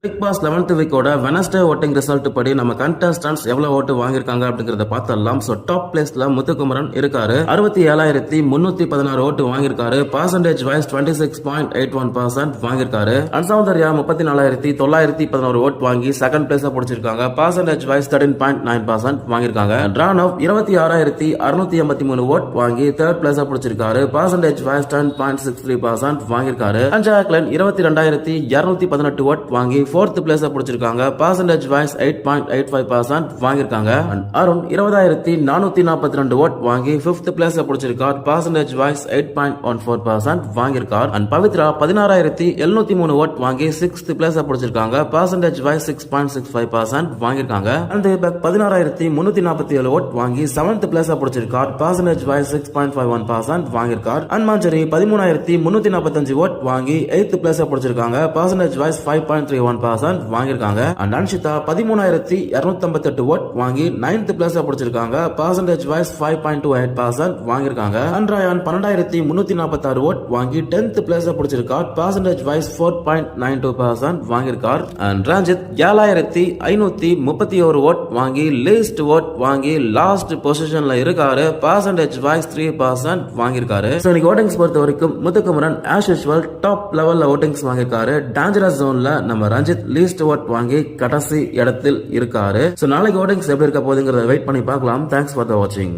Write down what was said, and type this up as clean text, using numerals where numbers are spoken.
Big boss 11th வீக்கோட Wednesday voting result படி நம்ம கண்டஸ்டன்ட்ஸ் எவ்வளவு ஓட்டு வாங்கியிருக்காங்க அப்படிங்கறத பார்த்தலாம். சோ டாப் பிளேஸ்ல முத்துக்குமரன் இருக்காரு. 67,316 ஓட்டு வாங்கியிருக்காரு. பர்சன்டேஜ் வைஸ் 26.81% வாங்கியிருக்காரு. அன்சௌந்தர்யா 34,911 ஓட் வாங்கி செகண்ட் பிளேஸ் பிடிச்சிருக்காங்க. பர்சன்டேஜ் வைஸ் 13.9% வாங்கியிருக்காங்க. ராணவ் 26,683 ஓட் வாங்கி தேர்ட் பிளேஸ் பிடிச்சிருக்காரு. பர்சன்டேஜ் வைஸ் 10.63% வாங்கியிருக்காரு. ஜாக்லின் 22,218 ஓட் வாங்கி fourth place பிடிச்சிருக்காங்க. பர்சன்டேஜ் வைஸ் 8.85% வாங்கியிருக்காங்க. அருண் 20,442 ஓட் வாங்கி fifth place பிடிச்சிருக்கார். பர்சன்டேஜ் வைஸ் 8.14% வாங்கியிருக்கார். பவித்ரா 16,703 ஓட் வாங்கி sixth place பிடிச்சிருக்காங்க. பர்சன்டேஜ் வைஸ் 6.65% வாங்கியிருக்காங்க. தீபக் 16,347 ஓட் வாங்கி seventh place பிடிச்சிருக்கார். Percentage wise 6.51% வாங்கியிருக்கார். மஞ்சரி 13,345 ஓட் வாங்கி 8th place பிடிச்சிருக்காங்க. பர்சன்டேஜ் வைஸ் 5.31% வாங்கியிருக்காங்க. அன்ஷிதா 13,258 ஓட் வாங்கி 9th place பிடிச்சிருக்காங்க. பர்சன்டேஜ் வைஸ் 5.28% வாங்கியிருக்காங்க. ரயான் 12,346 ஓட் வாங்கி 10th place பிடிச்சிருக்கார். பர்சன்டேஜ் வைஸ் 4.92% வாங்கியிருக்கார். ரஞ்சித் 7,531 ஓட் வாங்கி லீஸ்ட் ஓட் வாங்கி லாஸ்ட் பொசிஷன்ல இருக்காரு. பர்சன்டேஜ் வைஸ் 3% வாங்கியிருக்காரு. இன்னைக்கு ஓட்டிங்ஸ் பொறுத்த வரைக்கும் முத்துக்குமரன் ஆஸ் யூசுவல் டாப் லெவல்ல ஓட்டிங்ஸ் வாங்கியிருக்காரு. டேஞ்சரஸ் ஜோன்ல நம்ம ரஞ்சித் லீஸ்ட் ஓட் வாங்கி கடைசி இடத்தில் இருக்காரு. நாளைக்கு ஓட்டிங்ஸ் எப்படி இருக்க போகுதுங்கிறத வெயிட் பண்ணி பார்க்கலாம். தேங்க்ஸ் ஃபார் த வாட்சிங்.